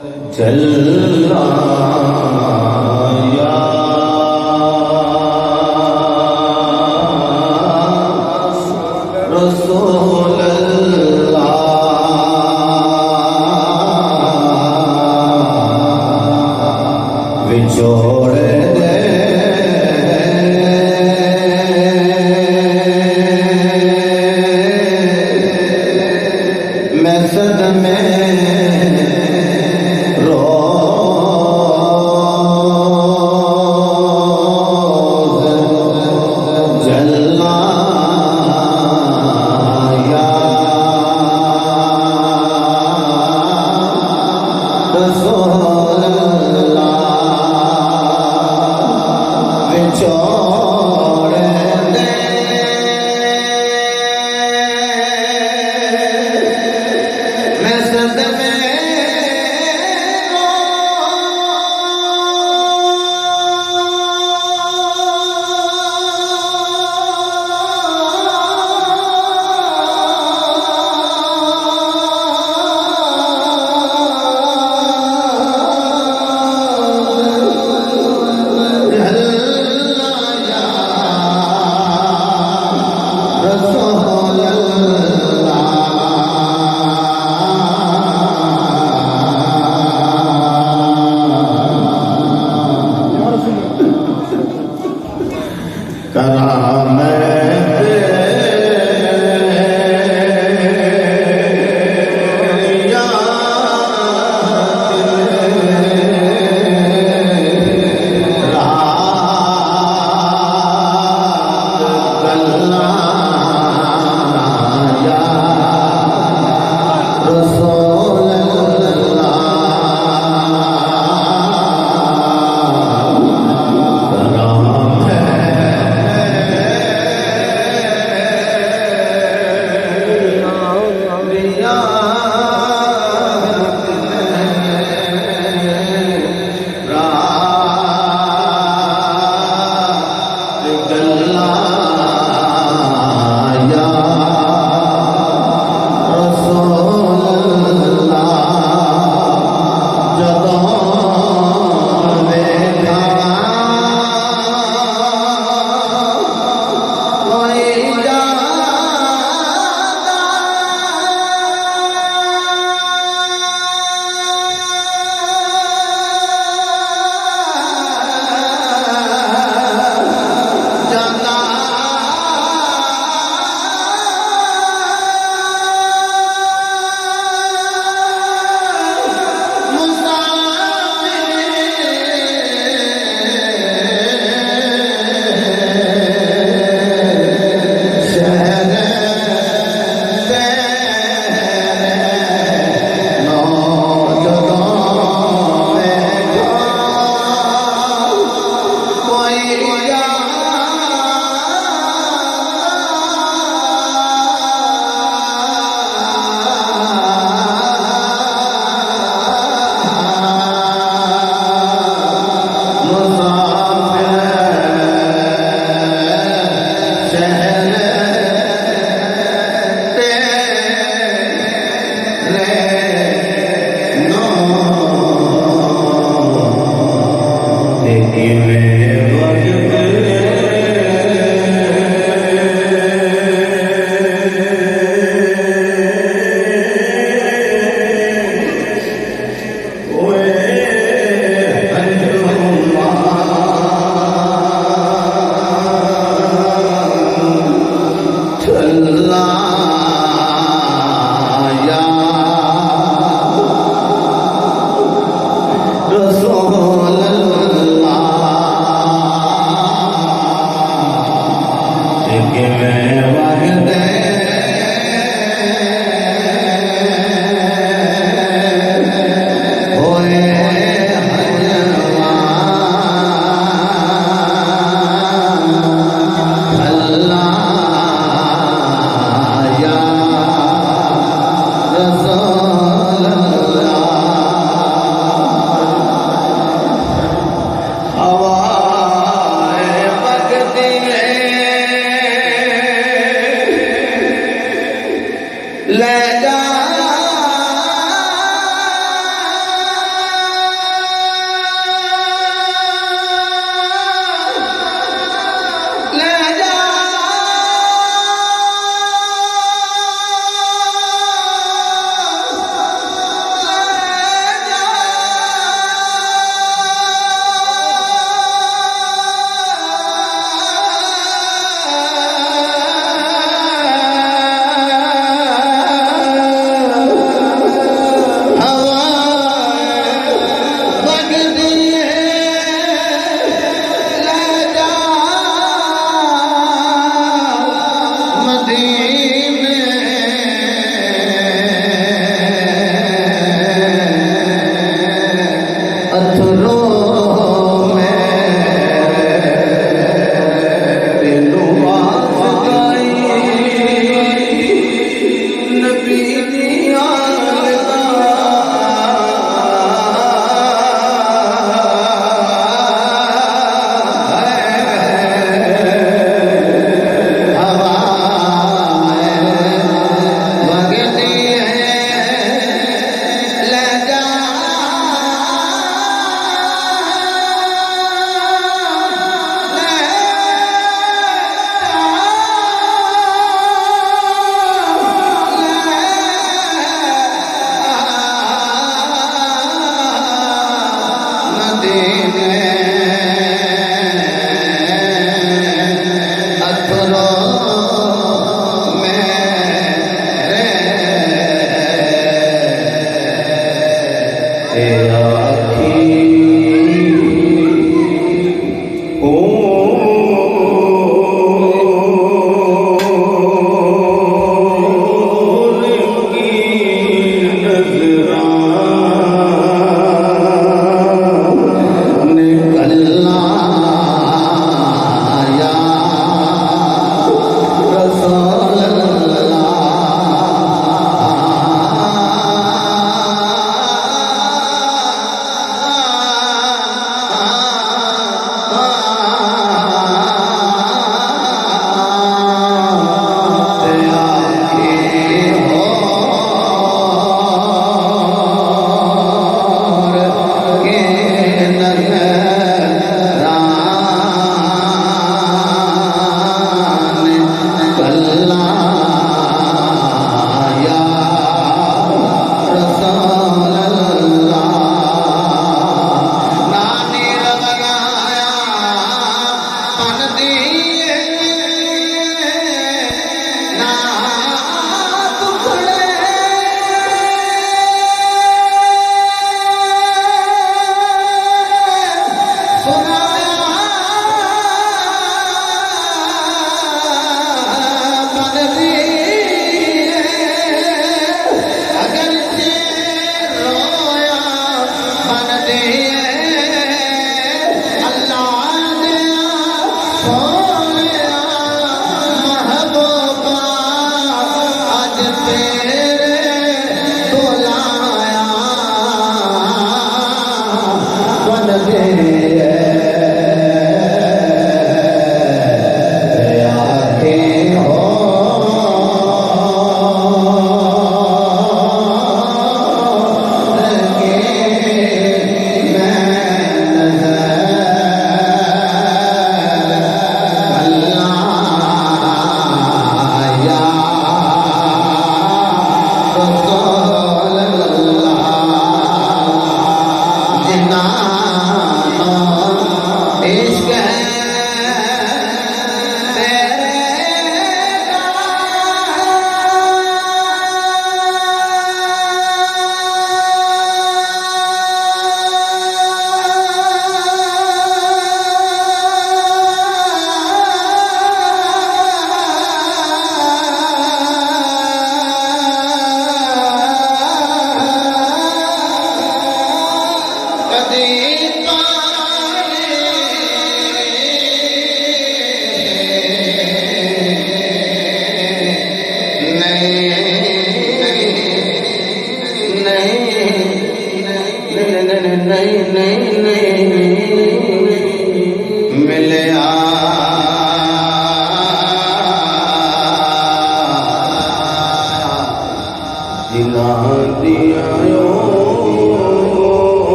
جلا یا رسول اللہ وچوڑ دے میں صدمے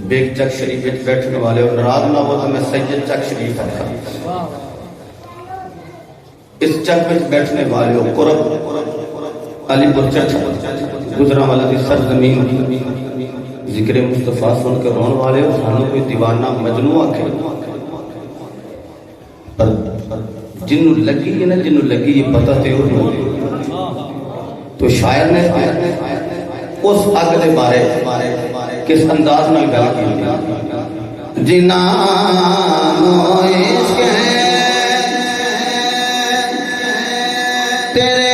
بیگ چک شریف بیٹھنے والے اور ناراض نہ ہو تو میں سید چک شریف رکھا اس چک میں بیٹھنے والے ہو قرب علی پور چرچ گزرا والا دی سرزمین ذکر مصطفیٰ سن کے رون والے ہو سانوں کوئی دیوانہ مجنوع آکھے پر جنوں لگی ہے نا جنوں لگی یہ پتہ تے ہو تو شاعر نے اس اگ دے بارے کس انداز میں گل کی جنانو عشق ہے تیرے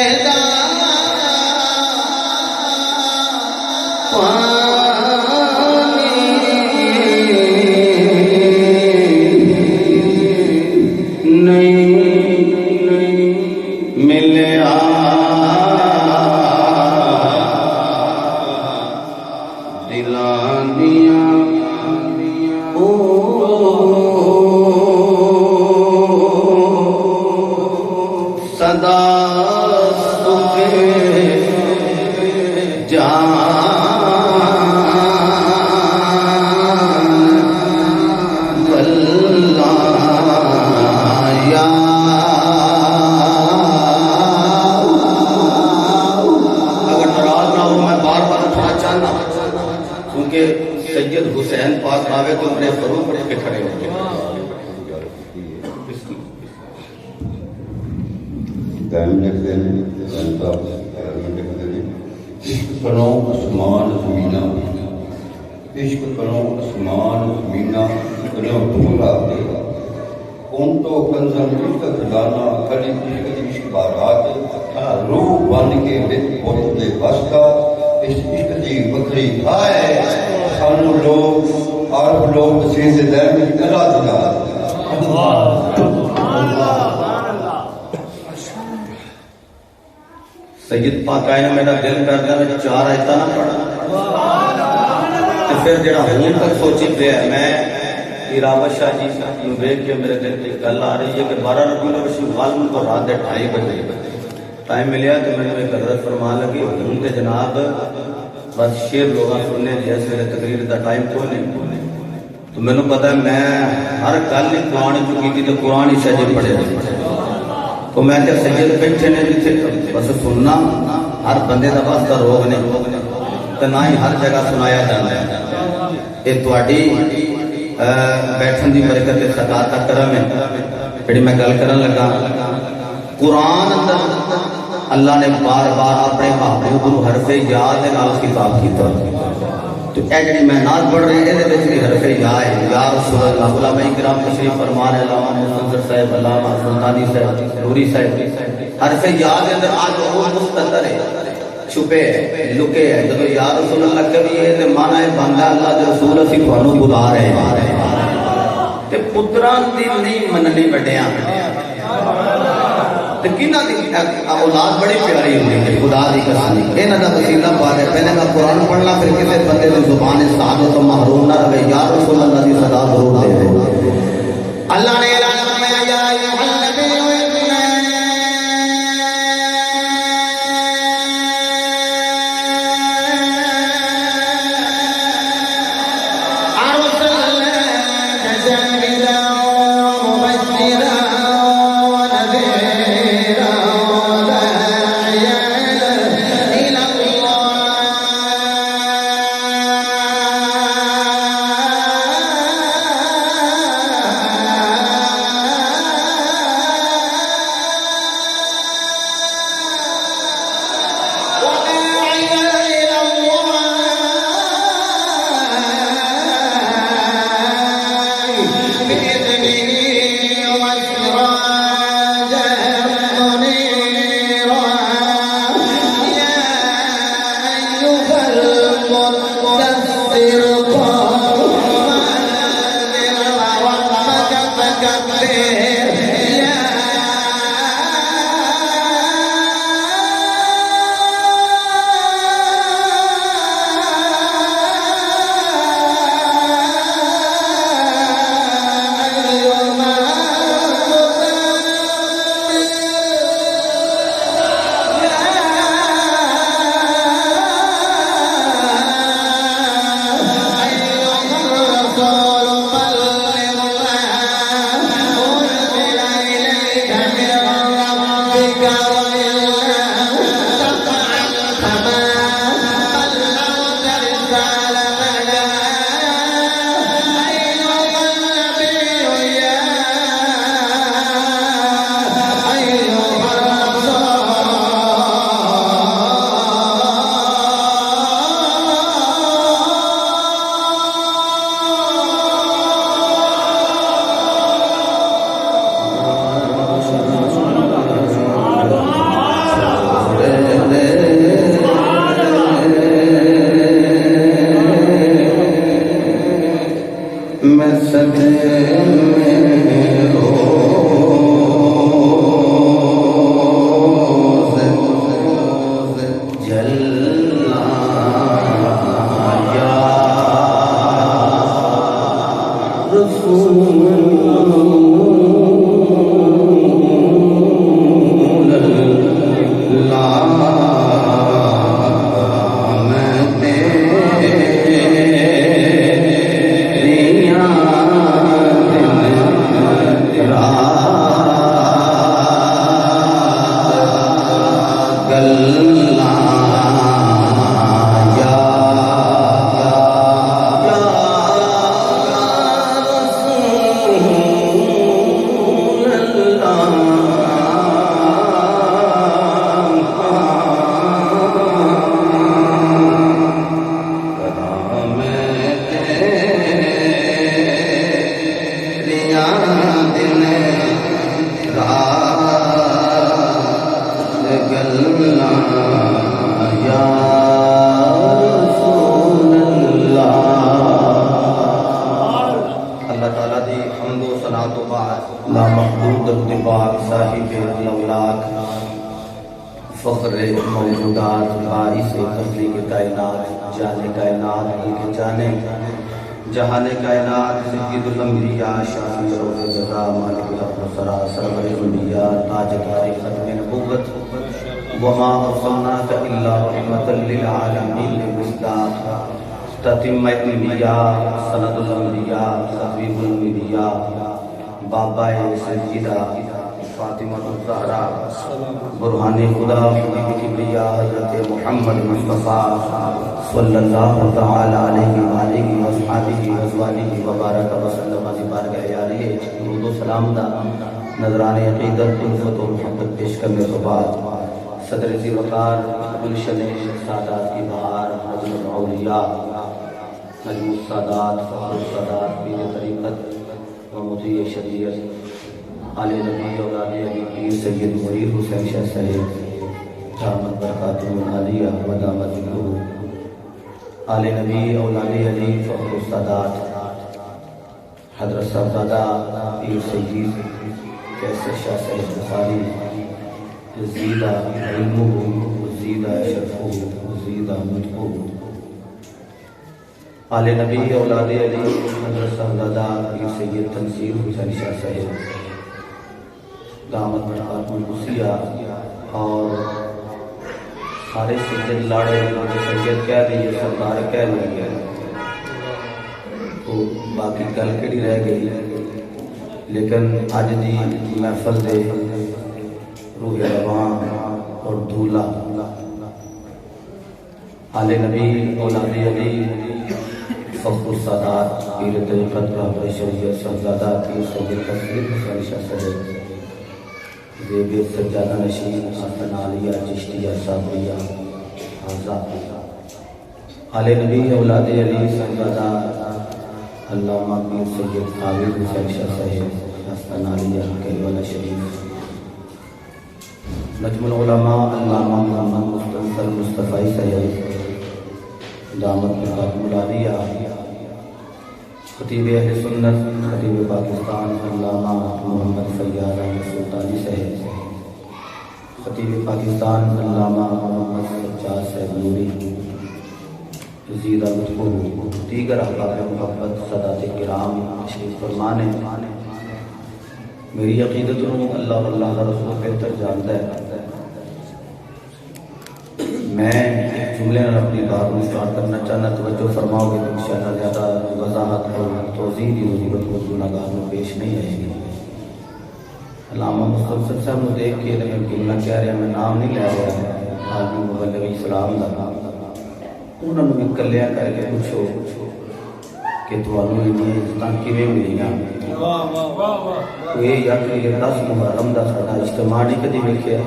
حسین پاک آوے تو اپنے فرو پڑھ کے کھڑے ہو گئے دائم لکھتے ہیں عشق کرو آسمان زمینہ عشق کرو آسمان زمینہ کرو ڈھونڈا دے کون تو کنزن عشق خزانہ کلی عشق بارات روح بن کے بت بت دے واسطہ اس عشق دی بکری کھائے سانو لوگ عرب لوگ مسیح دین اللہ دلا سید پاک آئے نا میرا دل کرتا ہے چار آیتاں نہ پڑھا تو پھر جڑا ہون تک سوچی پہ ہے میں ایراوت شاہ جی نو دیکھ کے میرے دل کی گل آ رہی ہے کہ 12 ربیع الاول معلوم کو رات دے 2:30 بجے ٹائم ملیا تو میں نے ایک حضرت فرما لگی ہوں تے جناب بس شیر لوگاں سننے جیسے میرے تقریر دا ٹائم کوئی نہیں تو میں نے پتا ہے میں ہر گل ہی قرآن چکی تھی تو قرآن ہی سجے پڑھے تو میں کہ سید بیٹھے نے جتھے بس سننا ہر بندے دا بس دا روگ نہیں تو نہ ہی ہر جگہ سنایا جانا ہے یہ تواڈی بیٹھن دی برکت خطا تا کرم ہے جڑی میں گل کرن لگا قرآن اندر اللہ نے بار بار اپنے محبوب نو حرف یا دے نال خطاب کیتا تو اے جڑی میں نعت پڑھ رہی ہے دے وچ حرف یا ہے یا رسول اللہ علماء کرام تشریف فرما رہے علامہ منظر صاحب علامہ سلطانی صاحب نوری صاحب حرف یا دے اندر آج وہ مستتر ہے چھپے ہے لکے ہے جب یا رسول اللہ کبھی ہے تے مانا ہے بندہ اللہ دے رسول اسی تھانوں بلا رہے ہیں تے پتراں دی نہیں مننی وڈیاں تے کیناں دی اولاد بڑی پیاری ہوندی ہے خدا دی قسم انہاں دا وسیلہ پا کے پہلے میں قرآن پڑھنا پھر کسی بندے دی زبان سعادت تو محروم نہ رہے یا رسول اللہ دی صدا ضرور دے اللہ نے اعلان فرمایا یا ایھا النبی اللہ یا رسول اللہ۔ اللہ تعالیٰ دی حمد و ثنا تو بعد لامحدود اتباع صاحب الاولاق فخر موجودات باعث تخلیق کائنات جان کائنات جانے جہان کائنات سید الانبیاء شافی روح جزا مالک الحق والثرا سرور الانبیاء تاجدار ختم نبوت وما ارسلناک الا رحمۃ للعالمین مصداق تتمہ الانبیاء سند الانبیاء حبیب الانبیاء بابا سیدہ فاطمہ الزہرا برہان خدا خدی کبریا حضرت محمد مصطفیٰ صلی اللہ تعالی علیہ وآلہ وصحبہ وازواجہ وبارک وسلم بارگاہ عالیہ درود و سلام دا نذران عقیدت الفت و محبت پیش کرنے کے بعد صدر ذی وقار گلشن سادات کی بہار نجم الاولیاء نجم السادات فخر السادات پیر طریقت و مطیع شریعت آل نبی اولاد علی پیر سید مرید حسین شاہ صاحب دامت برکاتہ عالیہ و دامت ذکرہ آل نبی اولاد علی فخر السادات حضرت صاحبزادہ پیر سید کیسر شاہ صاحب بخاری زیدہ علمہ زیدہ شرفہ زیدہ مدحہ آل نبی اولاد علی حضرت صاحبزادہ پیر سید تنصیر حسین شاہ صاحب دامت برکاتہ الوسیہ اور سارے سید لاڑے سید کہہ دیئے سردار کہہ لیے تو باقی گل کیڑی رہ گئی لیکن اج دی محفل دے روح روان اور دھولا آل نبی اولاد علی فخر السادات پیر طریقت رہبر شریعت شہزادہ پیر سید تنصیر حسین شاہ صاحب زیب سجادہ نشین حسن عالیہ چشتیہ صابریہ آزاد آل نبی اولاد علی صاحبزادہ علامہ پیر سید عابد حسین شاہ صاحب حسن عالیہ کلوہ شریف نجم العلماء علامہ محمد مستنصر مصطفی صاحب دامت برکاتہ العالیہ خطیب اہل سنت خطیب پاکستان علامہ محمد فیاض احمد سلطانی صاحب خطیب پاکستان علامہ محمد سجاد صاحب نوری زیدہ مدحہ دیگر احباب محبت سادات کرام تشریف فرمانے میری عقیدت اللہ اللہ کا رسول بہتر جانتا ہے میں ایک جملے میں اپنی بات میں اسٹارٹ کرنا چاہنا توجہ فرماؤ گے تو انشاءاللہ زیادہ وضاحت اور توضیح کی ضرورت کو گناہگار میں پیش نہیں آئے گی۔ علامہ مستنصر صاحب نے دیکھ کے میں گلنا کہہ رہا میں نام نہیں لے رہا عالمی مبلغ اسلام کا انہوں نے بھی کلیاں کر کے پوچھو کہ تمہیں یہ عزت کیویں ملیاں یہ یا کہ 10 محرم کا ساڈا اجتماع نہیں کدی ویکھیا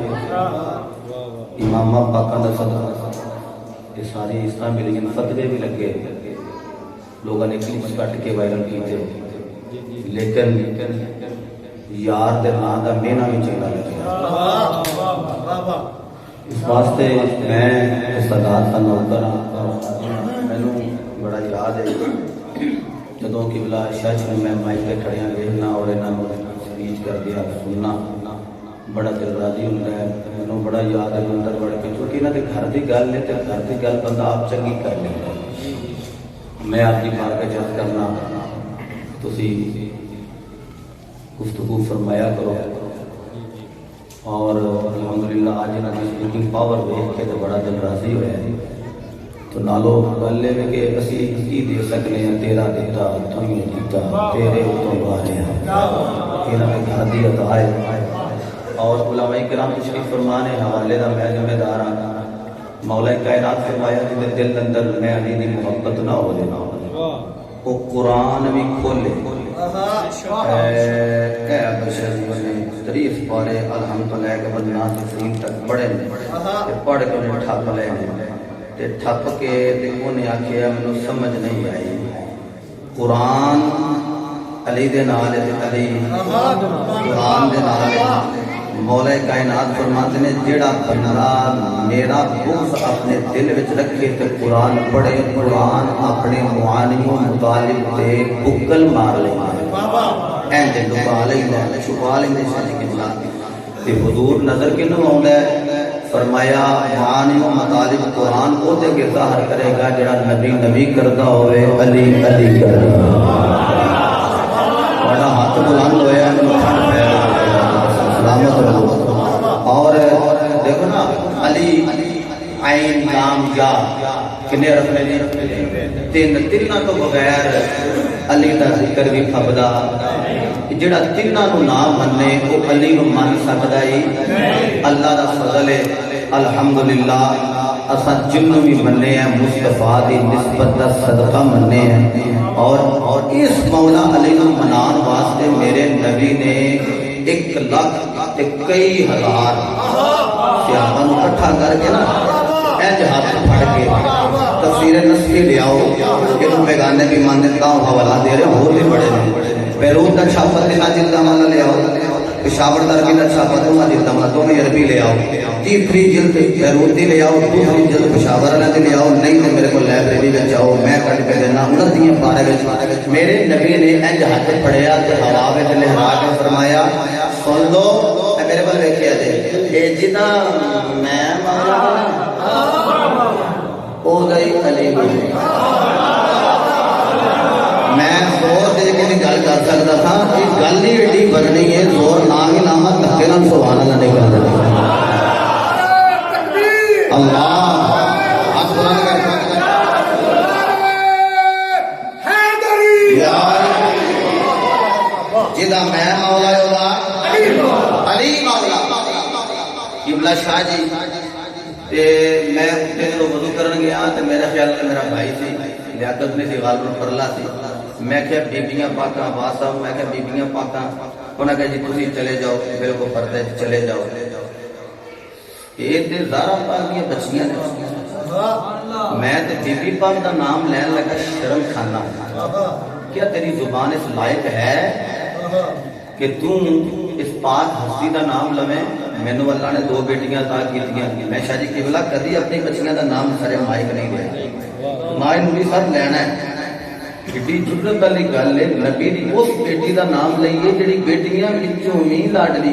امامہ پاکاں دا صدقہ یہ ساری اس طرح ملی فتوے بھی لگے لوگوں نے کلپس کٹ کے وائرل کیتے لیکن یار دے نام دا مینا بھی چنگا لگا اس واسطے میں سادات کا نوکر ہاں مینوں بڑا یاد ہے جدوں قبلہ شاہ میں مائک تے کھڑیاں ویکھنا اور انہاں نوں سپیچ کر دیا سننا بڑا دل راضی ہوتا ہے مینوں بڑا یاد ہے اندر بڑھ کے کیونکہ انہاں دے گھر دی گل ہے تے گھر دی گل بندہ آپ چنگی کر لیندا ہے میں اپنی بات کا جج کرنا تسی گفتگو فرمایا کرو اور الحمدللہ آج انہاں دی سپیکنگ پاور دیکھ کے تے بڑا دل راضی ہویا ہے تو نالو گل ہے کہ اسی کی دے سکنے ہیں تیرا دیتا تھویں دیتا تیرے اتوں بارے ہیں انہاں دے گھر دی عطا ہے اور علماء کرام تشریف فرمانے حوالے دا میں ذمہ دار ہاں مولا کائنات فرمایا کہ دل اندر میں علی دی محبت نہ ہو دینا وہ قرآن بھی کھولے اے بشر نے تریف پارے الحمدللہ کے بدنات تفریم تک پڑھے پڑھ کے انہیں ٹھپ لے تے ٹھپ کے انہیں آکھیا مینوں سمجھ نہیں آئی قرآن علی دے نال علی قرآن دے نال مولا کائنات فرماتے ہیں جڑا بندہ میرا بغض اپنے دل وچ رکھے تے قرآن پڑھے قرآن اپنے معانی و مطالب تے بکل مار لے اینج لکا لیندا چھپا لیندا ساری کتنا تے حضور نظر کینوں آوندا ہے فرمایا معانی و مطالب قرآن او تے کہ ظاہر کرے گا جڑا نبی نبی کردا ہوئے علی علی کردا بڑا ہاتھ بلند ہویا سلامت رہو اور دیکھو نا علی عین لام یا کنے رکھنے دی تین تو بغیر علی دا ذکر بھی پھبدا جڑا تیناں نو نہ مننے او علی نو من سکدا ہے اللہ دا فضل ہے الحمدللہ اساں جنوں بھی مننے ہیں مصطفیٰ دی نسبت دا صدقہ مننے ہیں اور اس مولا علی نو منان واسطے میرے نبی نے 1,00,000 تے کئی ہزار صحابہ نو اکٹھا کر کے نا اینج ہاتھ پھڑ کے تفسیر نسخی لے آؤ کہ تم بیگانے بھی مان دیتا ہوں حوالہ دے رہے ہو بھی بڑے ہیں بیروت دا چھاپت دینا جلدہ والا لے آؤ پشاور دربی دا چھاپت دینا جلدہ والا دونوں عربی لے آؤ تیسری جلد بیروت دی لے آؤ دوسری جلد پشاور والا دی لے آؤ نہیں تو میرے کو لائبریری میں جاؤ میں کٹ پہ دینا انہوں دیئے بارے میں میرے نبی نے اینج ہاتھ پڑھیا تے ہوا میں لہرا کے فرمایا سن لو میرے بل ویکھیا جے اے جدا میں مولا او گئی علی میں زور دے کے نہیں گل کر سکتا تھا یہ گل ہی ایڈی بننی ہے زور نہ ہی نامہ دھکے نال سبحان اللہ نہیں کر دیتا اللہ ہاتھ بلند کر جدا میں مولا علی مولا قبلہ شاہ جی میں وضو کرن گیا تو میرا خیال ہے میرا بھائی سی لیاقت نہیں سی غالب پرلا سی میں کہا بیبیاں پاکاں باس صاحب میں کہا بیبیاں پاکاں انہوں نے کہا جی تسی چلے جاؤ میرے کو پردہ ہے چلے جاؤ یہ تے زارا پاک یہ بچیاں نے میں تے بی بی پاک دا نام لین لگا شرم کھانا کیا تیری زبان اس لائق ہے کہ تم اس پاک ہستی دا نام لویں مینوں اللہ نے 2 بیٹیاں عطا کیتیاں میں شاہ جی قبلہ کدی اپنی بچیاں دا نام سارے مائک نہیں دیا مائے نبی سب لینا ہے بیٹی جرت والی گل ہے نبی دی اس بیٹی دا نام لئیے جڑی بیٹیاں وچوں ہی لاڈلی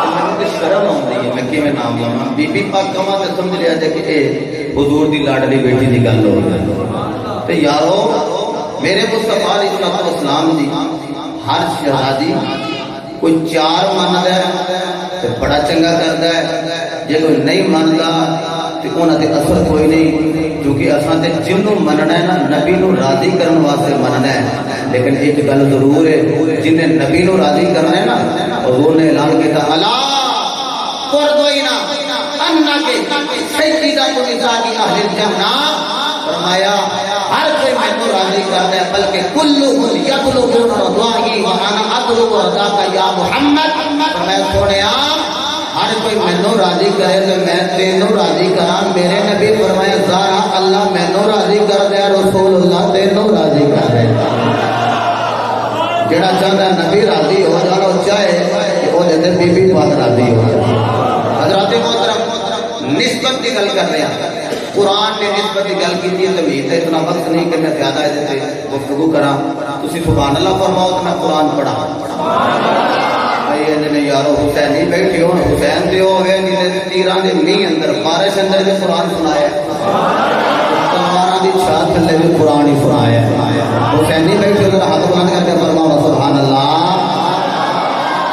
مینوں تے شرم آندی ہے میں کیویں نام لواں بی بی پاک کما تے سمجھ لیا جے کہ اے حضور دی لاڈلی بیٹی دی گل ہو گئی تے یارو میرے مصطفیٰ علیہ السلام دی ہر شہزادی کوئی 4 ماندا ہے تے بڑا چنگا کردا ہے جے کوئی نہیں ماندا تے انہاں تے اثر کوئی نہیں کیونکہ اساں تے جنوں مننا ہے نا نبی نو راضی کرن واسطے مننا ہے لیکن ایک گل ضرور ہے جن نے نبی نو راضی کرنا ہے نا حضور نے اعلان کیتا الا قردوینا اننا کے سیدہ نساء اہل الجنہ فرمایا ہر کوئی میں کو راضی کرتا ہے بلکہ کلہم یطلبون رضائی وانا اطلب رضاک یا محمد میں سونیا ہر کوئی مینوں راضی کرے تو میں تینوں راضی کراں میرے نبی فرمایا زارا اللہ مینوں راضی کر دے رسول اللہ تینوں راضی کر دے جڑا چاہتا نبی راضی ہو جانا چاہے کہ وہ جیسے بی بی پاک راضی ہو حضرات محترم نسبت کی گل کر رہے ہیں قرآن نے نسبت کی گل کی تھی تو اتنا وقت نہیں کہ میں زیادہ ہے گفتگو کرا تسی سبحان اللہ فرماؤ تو میں قرآن پڑھا یارو حسین نہیں بیٹھے ہو حسین دے ہو گئے تیران دے نہیں اندر بارش اندر بھی قرآن سنایا تلواراں دی چھات تھلے بھی قرآن ہی سنایا حسین نہیں بیٹھے ہو ہاتھ بلند کر کے فرماؤ سبحان اللہ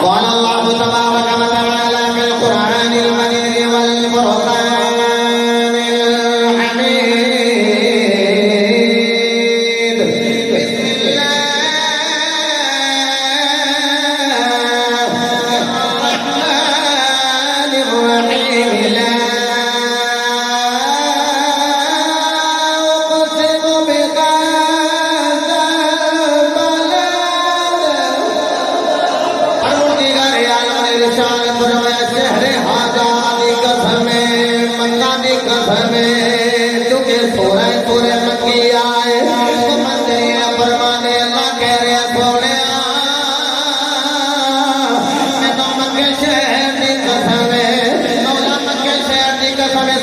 قال اللہ تبارک و تعالی فی القرآن المجید والفرقان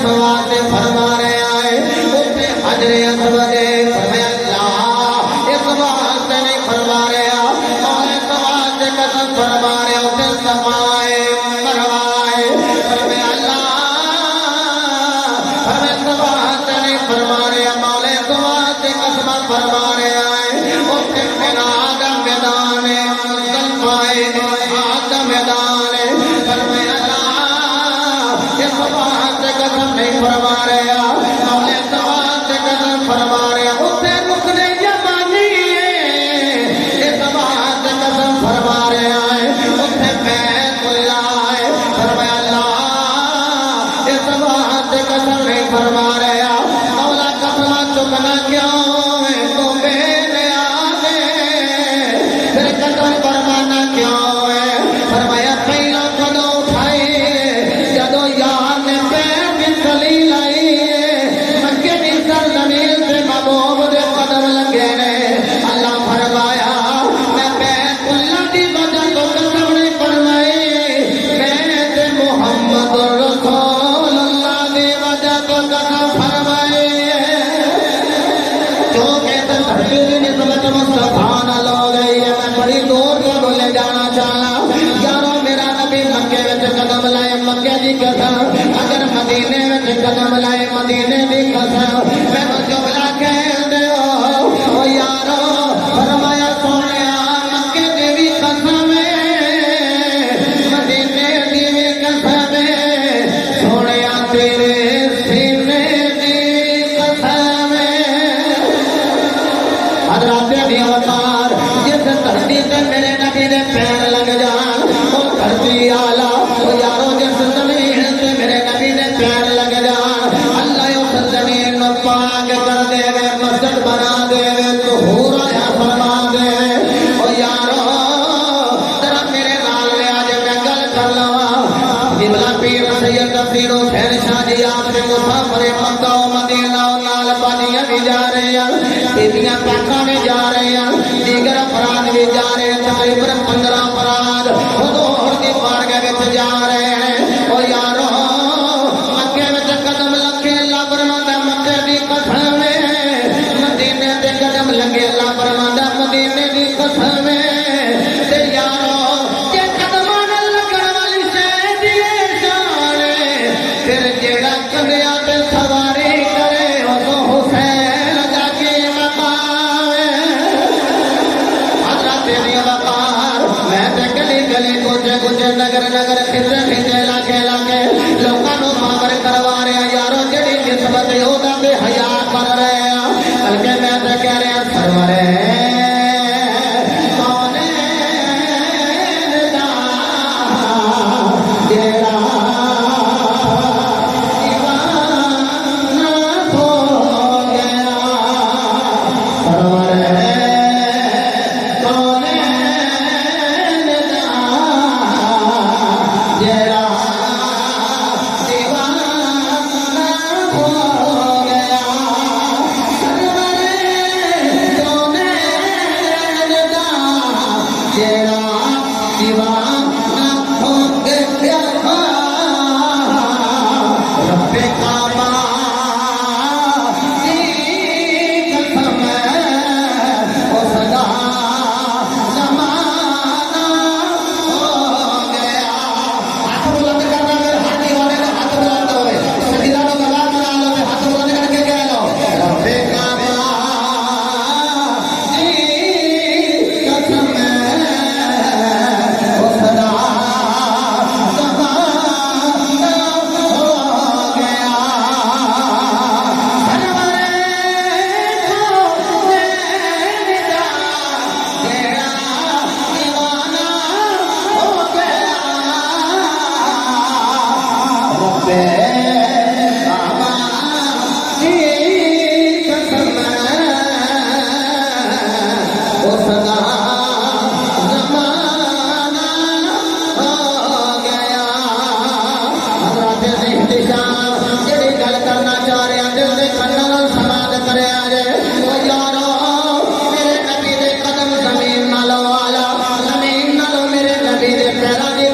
سواد فرما رہے آئے اتے حجر اسود فرمایا اللہ اس واسطے نہیں فرما رہے مولا سواد قسم فرما رہے اتے سمائے مروائے فرمایا اللہ فرمایا سواد نہیں فرما رہے مولا سواد قسم فرما رہے آئے اتے میدان میدان زلفائے آدم میدان فرمایا قسم نہیں فرما رہے مولا سواد قسم فرما رہے اسے رکنے جبانی اس بات قسم فرما رہے اسے بیت اللہ فرمایا اللہ اس بات قسم نہیں فرما رہے مولا قسم چکنا کیوں تو بے نیاز پھر قسم فرمانا کیوں ہے فرمایا پہلا کدو اٹھائی جدو یار نے چلی لائی مکے کی سرزمین سے محبوب دے قدم لگے نے اللہ فرمایا میں بیت اللہ دی وجہ تو قسم نہیں فرمائی میں تے محمد رسول اللہ دی وجہ تو قسم فرمائی کیونکہ دھرتی کی نسبت مصطفیٰ نہ لو گئی ہے میں بڑی دور سے بولے جانا چاہا یارو میرا نبی مکے وچ قدم لائے مکے دی قسم اگر مدینے وچ قدم لائے مدینے دی قسم میں جملہ کہہ دیو او یارو فرمایا سونیا مکے دی بھی قسم مدینے دی بھی قسم سونیا تیرے سینے دی قسم حضرات دی اوتار جس دھرتی تے میرے نبی دے پیر لگ جان او دھرتی آلہ او یارو جس زمین تے میرے نبی دے پیر لگ جان اللہ اس زمین نو پاک کر دے وے مسجد بنا دے وے طہور یا فرما دے او یارو ذرا میرے نال لے آج میں گل کر لواں قبلہ پیر سید تفسیر حسین شاہ جی آپ کے مسافر مکہ و مدینہ و نال پانیاں بھی جا رہے ہیں بیبیاں پاکاں بھی جا رہے ہیں دیگر افراد بھی جا رہے ہیں تقریباً 15 افراد حضور کی بارگاہ وچ جا رہے ہیں او یارو مکے وچ قدم لگے اللہ فرماتا مکے دی قسم مدینے تے قدم لگے اللہ فرماتا مدینے دی قسم تے یارو کہ قدماں نال لگن والی شے دی شان پھر جیڑا کنڈیاں تے سواری کرے او تو حسین دا کی مقام حضرت دی وقار میں تے گلی گلی کوچے کوچے نگر نگر کھچے کھچے علاقے علاقے لوکاں نو خبر کروا رہے ہیں یارو جڑی نسبت یہودا تے حیا کر رہے ہیں بلکہ میں تے کہہ رہا سرورے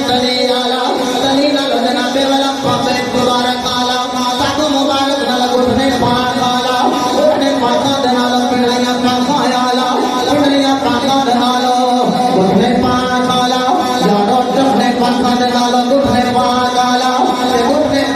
تلی والا تلی نال جناب والا پاک دوبارہ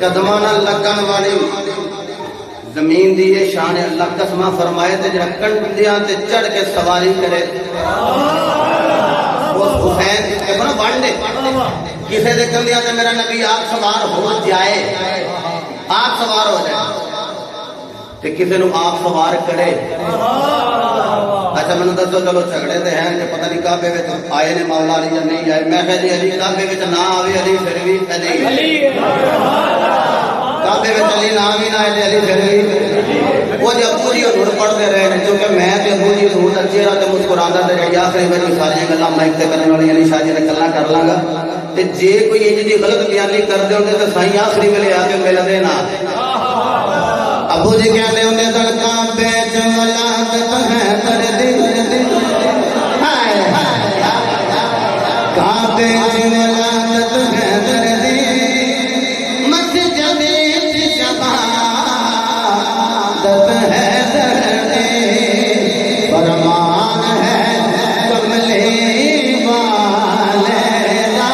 قدماں نال لگن والی زمین دی یہ شان ہے اللہ قسمہ فرمائے تے جڑا کنڈیاں تے چڑھ کے سواری کرے اس حسین کے بنا بانڈے کسے دے کندیاں تے میرا نبی آپ سوار ہو جائے آپ سوار ہو جائے تے کسے نو آپ سوار کرے اچھا میں نے دسو چلو جھگڑے تے ہیں کہ پتہ نہیں کعبے وچ آئے نے مولا علی یا نہیں آئے میں کہ جی علی کعبے وچ نہ آوے علی پھر بھی علی کعبے وچ علی نہ بھی نہ آئے علی پھر بھی وہ جب ابو جی حضور پڑھتے رہے کیونکہ میں تے ابو جی حضور دا چہرہ تے مسکراندا تے یا آخری میں ساری گلاں مائک تے کرنے والی علی شاہ جی نے گلاں کر لاں گا تے جے کوئی انج دی غلط بیانی کردے ہوندے تے سائیں آخری ویلے آ کے ملدے نا ابو جی کہتے ہوندے دڑکاں بیچ ملاد ہے کر دل ہائے کعبے وچ ملاد ہے کر دل مسجد وچ شہادت ہے درد فرمان ہے کملے والے دا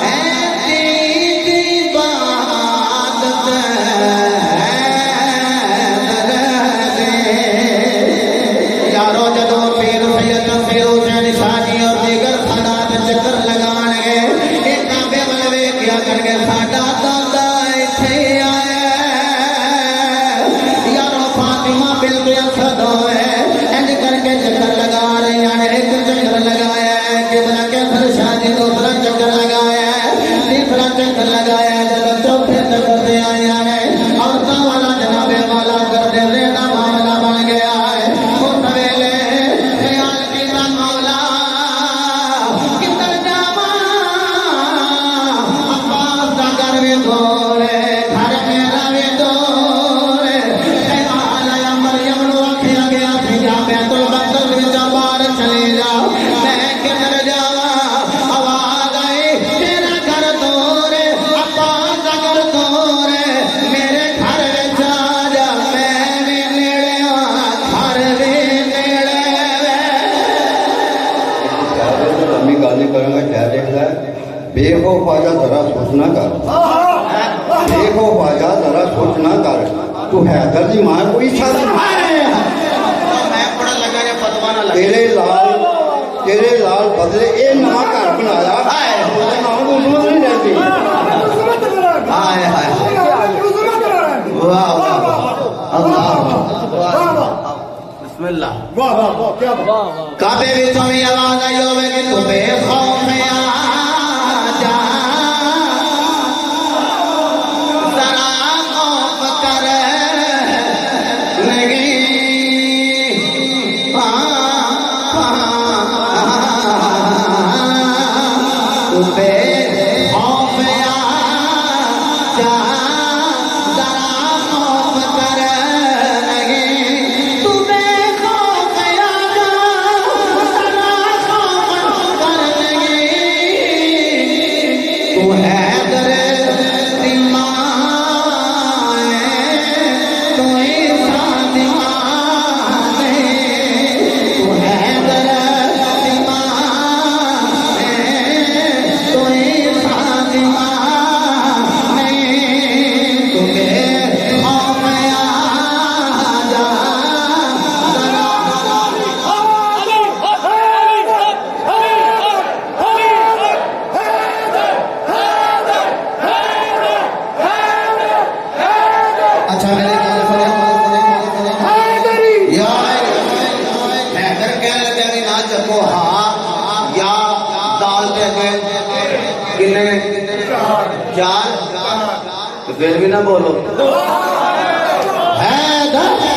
اے دید عبادت یارو جدو پیر سید پیر حسین شاہ جی اور دیگر سادات چکر لگان گے ایک کعبے والے کیا کر کے ساڈا دادا ایتھے آیا یارو فاطمہ بنت اسد ہوئے انج کر کے چکر لگا رہی ہیں ایک چکر لگایا ہے کہ بنا کے پھر شاہ جی دوسرا چکر لگایا ہے تیسرا چکر لگایا ہے جب چوتھے چکر سے آیا ہے عورتوں والا جناب والا کر دے دینا معاملہ بن گیا ہے اس ویلے خیال کیتا مولا ہے دیکھتا ہے بے خوف آجا ذرا سوچنا کر بے خوف آجا ذرا سوچنا کر تو حیدر دی ماں کوئی شاید میں بڑا لگا یا فتوا نہ لگے تیرے لال بدلے اے نواں گھر بنایا نام عظمت نہیں رہتی ہائے ہائے واہ واہ اللہ بسم اللہ کعبے وچوں بھی آواز آئی ہوے کہ تو بے خوف آ جا ذرا خوف کر نہیں تو بے خوف آ جا ذرا خوف کر نہیں تو بے خوف آ جا ذرا خوف کر نہیں تو حیدر دی ماں تو عیسیٰ دی ماں نہیں تو حیدر دی ماں تو عیسیٰ دی ماں نہیں تو بے خوف آ جا اچھا میرے گل سنو یا حیدر کہنے لگے بھی نہ چکو ہاں یا دال دے گئے کنے چار تو پھر بھی نہ بولو حیدر میں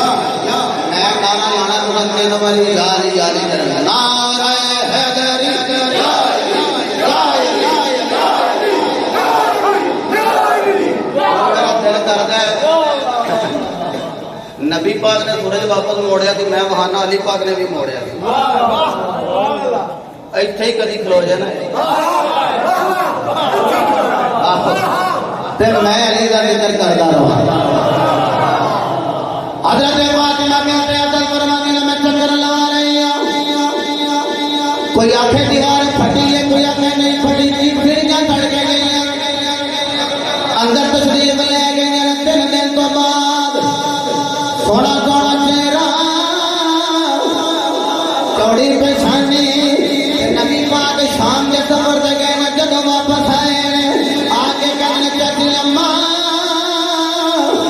گانا لانا تو رکھتے تو بڑی یاری یاری کرنا نعرہ حیدری نبی پاک نے سورج واپس موڑیا تھی میں وہاں علی پاک نے بھی موڑیا تھی ایتھے ہی کدی کھلو جائے نا پھر میں علی کا ذکر کرتا رہا حضرت فاطمہ بنت ابی فرماتی ہیں میں چکر لگا رہی ہوں کوئی آنکھیں دیوار پھٹی ہے کوئی آنکھیں نہیں پھٹی تھی پھرکیاں چڑھ کے گئی ہیں اندر تشریف لے گئی ہیں 3 دن تو بعد سونا سونا چہرہ چوڑی پیشانی نبی پاک شام کے سفر سے گئے نا جدو واپس آئے آگے کہنے چاہتی اماں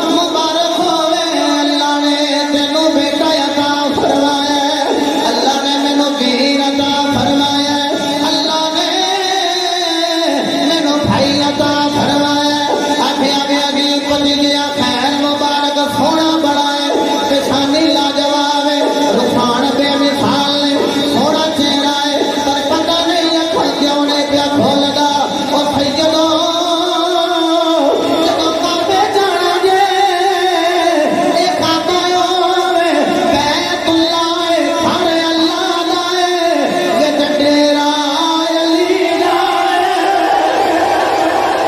مبارک ہوئے اللہ نے تینوں بیٹا عطا فرمایا اللہ نے مینوں ویر عطا فرمایا اللہ نے مینوں بھائی عطا فرمایا آخیا بھی اگلی پتی دیا خیر مبارک سونا بڑا ہے پیشانی لاجواب ہے رخسان بے مثال ہے سونا چہرہ ہے پر پتہ نہیں اکھڑ کیوں نہیں پیا کھولدا او سیدو جدوں کعبے جانا جے اے کعبہ ہوے بیت اللہ ہے گھر اللہ دا ہے وچ ڈیرا علی دا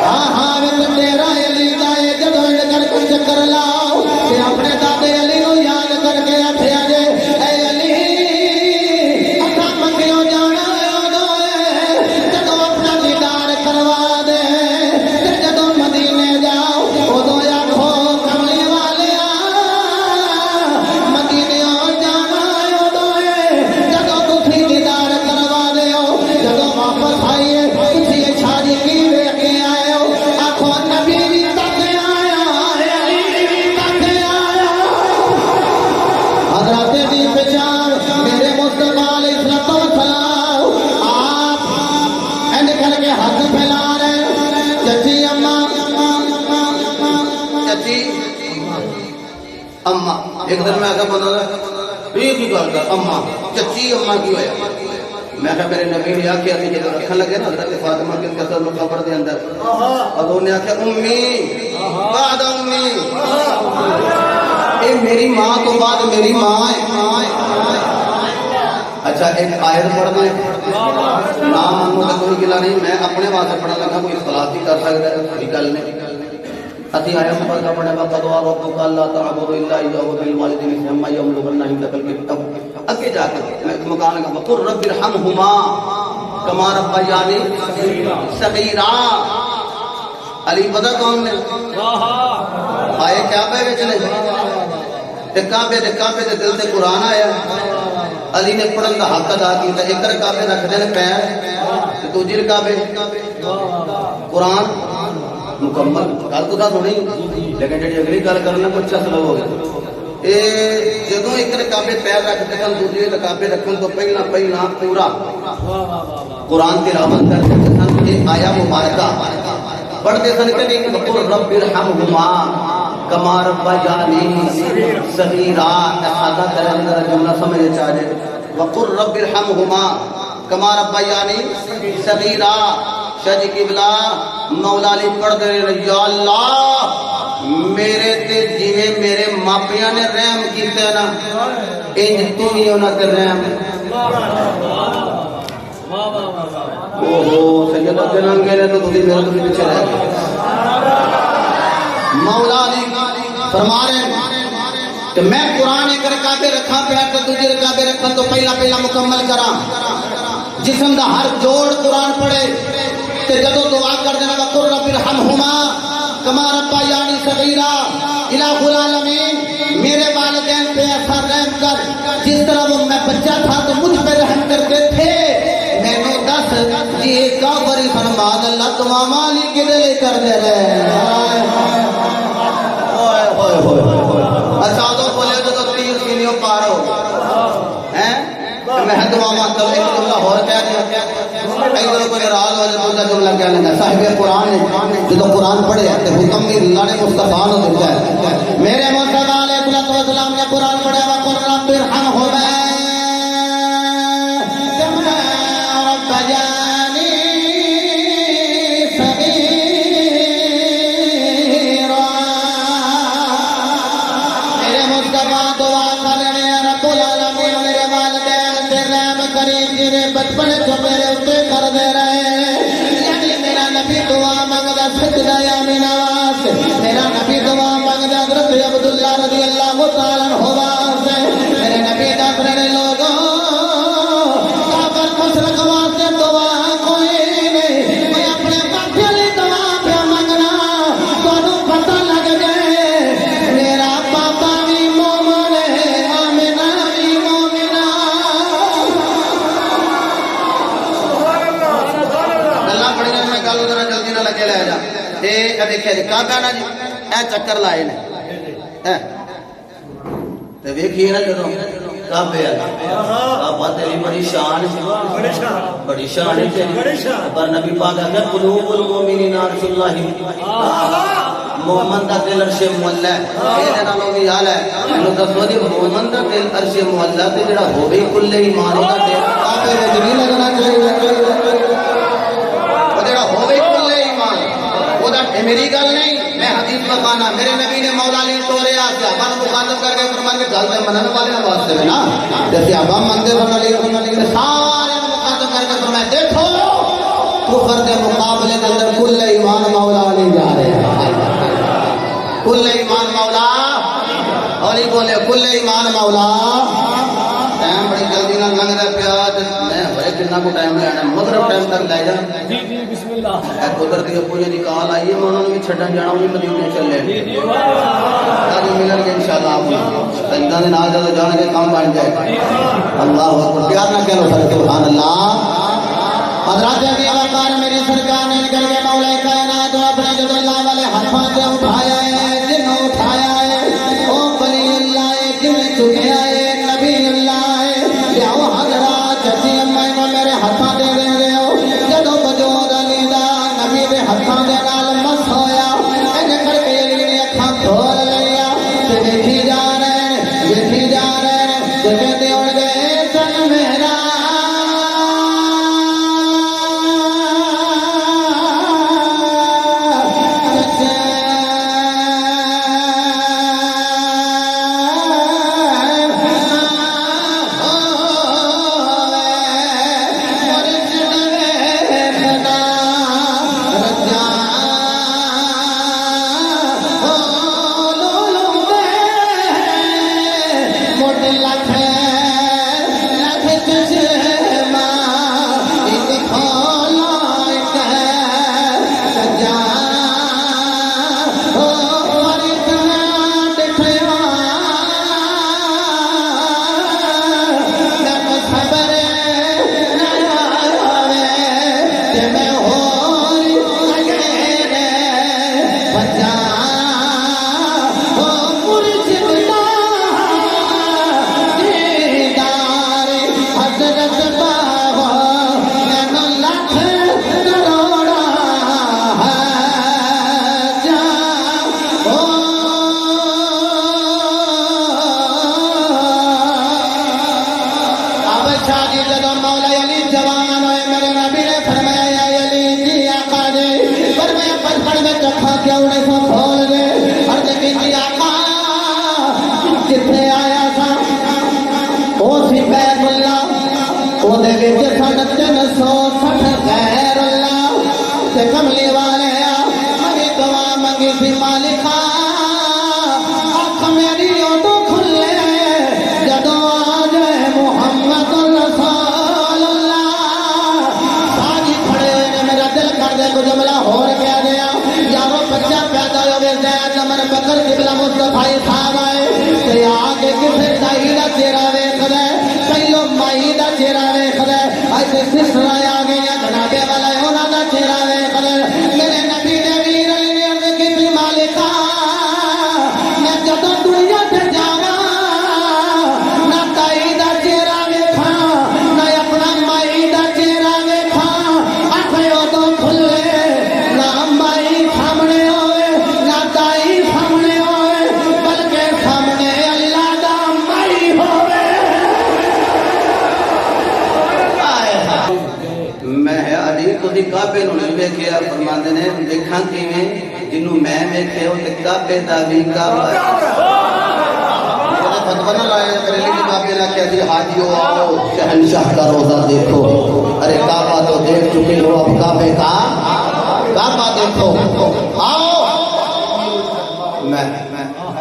ہاں وچ ڈیرا علی دا ہے جدوں کر کے چکر لاؤ تے اپنے دادے علی نو یاد کر کے آکھیا جے اے علی اکھاں منگیوں جانا جدوں اپنا دیدار کروا دے تے جدوں مدینے جاؤ اودوں آکھو کملی والیا مدینے جانا اودوں جدوں تسی دیدار کروا دیو جدوں واپس آئیے تسی شادی کی ویکھ کے آئے ہو آکھو نبی بھی تک آیا علی بھی تک آیا حضرت دی پہچان میرے مصطفیٰ علیہ الصلوۃ والسلام آپ اینڈ کر کے ہاتھ پھیلا رہے چچی اماں چچی اما ایک دن میں آگا بنا رہا یہ کی گل کر اما چچی اما کی ہویا میں کہا میرے نبی نے آکھیا تھی جب رکھن لگے نا حضرت فاطمہ کے قصر میں قبر دے اندر اور انہوں نے آکھیا امی بعد امی اے میری ماں تو بعد میری ماں ہے اچھا ایک آیت پڑھ دیں نام منو تو کوئی گلا نہیں میں اپنے واسطے پڑھن لگا کوئی اختلاف بھی کر سکتا ہے کوئی گل نہیں اتی آیت پڑھ کے پڑھے گا قضا ربک الا تعبدوا الا اياه وبالوالدين احسانا يبلغن عندك الكتاب اگے جا کے میں مکان کا وقر رب ارحمهما كما ربياني صغيرا علی پتہ کون نے آئے کعبے وچ نے کعبے دے دل تے قرآن آیا علی نے پڑھن دا حق ادا کیتا ایک رکعبے رکھدے نے پیر تے دوجی رکعبے قرآن مکمل گل تو تھوڑی لیکن جڑی اگلی گل کرنا کچھ سلو ہو گیا اے جدوں ایک رکعبے پیر رکھدے سن دوجی رکعبے رکھن تو پہلا پورا قرآن تلاوت کرتے سن اے آیا مبارکہ پڑھتے سن کہ نہیں وقل رب ارحمهما کما ربیانی صغیرا احاطہ کرے اندر جملہ سمجھ چاہ جائے وقل رب ارحمهما کما ربیانی صغیرا شاہ جی قبلہ مولا علی پڑھ دے یا اللہ میرے تے جویں میرے ماپیاں نے رحم کیتے نا انج تو ہی انہاں تے رحم سیدہ جنانگے نے تو تھی میرے تو پیچھے رہ گئے مولا علی فرما رہے کہ میں قرآن ایک رکعبے رکھا پہ تو دوسری رکعبے رکھا تو پہلا مکمل کرا جسم دا ہر جوڑ قرآن پڑھے تے جدو دعا کر دینا وقر رب ارحمہما کما ربیانی صغیرا الہ العالمین میرے والدین پہ ایسا رحم کر جس طرح وہ میں بچہ تھا تو مجھ پہ رحم کرتے تھے یہ کافر فرمان اللہ تمام علی کے دل کر دے رہے اچھا تو بولے تو تیر سینیوں پارو میں دعا مانتا ہوں ایک جملہ اور کہہ دیا ادھر کوئی راز ہو جائے دوسرا جملہ کہہ لیں گا صاحب قرآن نے جو قرآن پڑھے تو حکم بھی اللہ نے مصطفیٰ نے دیتا ہے میرے مصطفیٰ علیہ السلام نے قرآن پڑھا وقل رب ارحمہما بچپن جو میرے اتنے کر دے رہے یعنی میرا نبی دعا مانگدا سجدہ یا نواز میرا نبی دعا مانگدا حضرت عبداللہ رضی اللہ تعالیٰ عنہ واسطے میرے نبی دس رہے لوگوں کافر مشرک واسطے دعا کوئی نہیں میں اپنے باپی علی دعا پہ مانگنا تانوں پتہ لگ جائے میرا پاپا بھی مومن ہے آمنہ بھی مومنہ جلدی نہ لگے لے جا دیکھا جی کہاں نا جی اے چکر لائے نے ویکھیے نا جدو کعبے کعبہ تیری بڑی شان بڑی شان پر نبی پاک کہتے قلوب المؤمنین عرش اللہ مومن دا دل عرش مولا ہے اے نالوں بھی حال ہے انہوں دسو جی مومن دا دل عرش مولا تے جڑا ہوے کل ایمان دا دل کعبے وچ نہیں لگنا چاہیے میری گل نہیں میں حدیث بخانا میرے نبی نے مولا علی ٹورے صحابہ کو مخاطب کر کے فرمایا گل تے منن والے واسطے ہے نا جیسے صحابہ منتے مولا علی سارے مخاطب کر کے فرمایا دیکھو کفر کے مقابلے کے اندر کل ایمان مولا علی جا رہے ہیں کل ایمان مولا علی بولے کل ایمان مولا ٹائم بڑی جلدی نہ لنگ رہا پیا میں بڑے کتنا کو ٹائم لینا مغرب ٹائم تک لے جا بسم اللہ قدرتی ابو جی کی کال آئی ہے میں انہوں نے بھی چھڈن جانا بھی مدینے چلے آج ملن گے انشاءاللہ آپ انہاں دے نال جدوں جان کے کام بن جائے اللہ اکبر پیار نہ کہو سبحان اللہ حضرات ابھی وقار میری سرکار نے نکل کے مولا کائنات اپنے جد اللہ والے ہاتھوں سے اٹھایا ہے جن اٹھایا ہے او ولی اللہ ہے جن چکیا ہے نبی اللہ ہے جاؤ حضرات جتی اما میرے ہاتھوں دے دے ہو جدوں وجود علی دا نبی دے ہاتھوں دے نال مس ہویا ایں کر کے علی نے اکھاں کھول لیا تے دیکھی جا رہے تے کہتے اڑ گئے سن میرا شاہ جی جدو مولا علی جوان ہوئے میرے نبی نے فرمایا یا علی جی آقا جی فرمایا بچپن میں چکھا کیوں نہیں سو کھول دے عرض کی جی آقا کتنے آیا تھا وہ سی بیت اللہ وہ دے وچ ساڈے 360 غیر اللہ تے کملی والے منگی دعا منگی سی مالکا اکھ میری اودوں کھلے جدوں آ جائے محمد رسول اللہ ساجی کھڑے نے میرا دل کر دے کو جملہ ہور کہہ دیا یارو بچہ پیدا ہوئے زید نمبر بکر قبلہ مصطفی صاحب آئے تے آگے کسے دائی دا چہرہ ویکھ دے پہلو مائی دا چہرہ ویکھ دے ایسے سسٹر آ گئی جنابے والا انہاں دا چہرہ ویکھ دے میرے نبی نے ویر علی نے عرض کی مالکا میں جدوں دنیا تے جاواں نہ تائی دا چہرہ ویکھاں نہ اپنا مائی دا چہرہ ویکھاں اکھ اودوں کھلے نہ مائی سامنے ہوئے نہ تائی سامنے ہوئے بلکہ سامنے اللہ دا مائی ہوئے میں علی تسی کعبے نوں نہیں ویکھیا فرماندے نے دیکھاں کیویں جنوں میں ویکھیا او تے کعبے دا وی کعبہ ہے فتوا نہ لائے میرے لیے کعبے نے کہا جی حاجیو آؤ شہنشاہ کا روزہ دیکھو ارے کعبہ تو دیکھ چکے ہو اب کعبے کا کعبہ دیکھو آؤ میں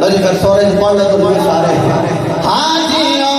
لو جی پھر سورج پڑھ لے تو مجھے سارے حاجیو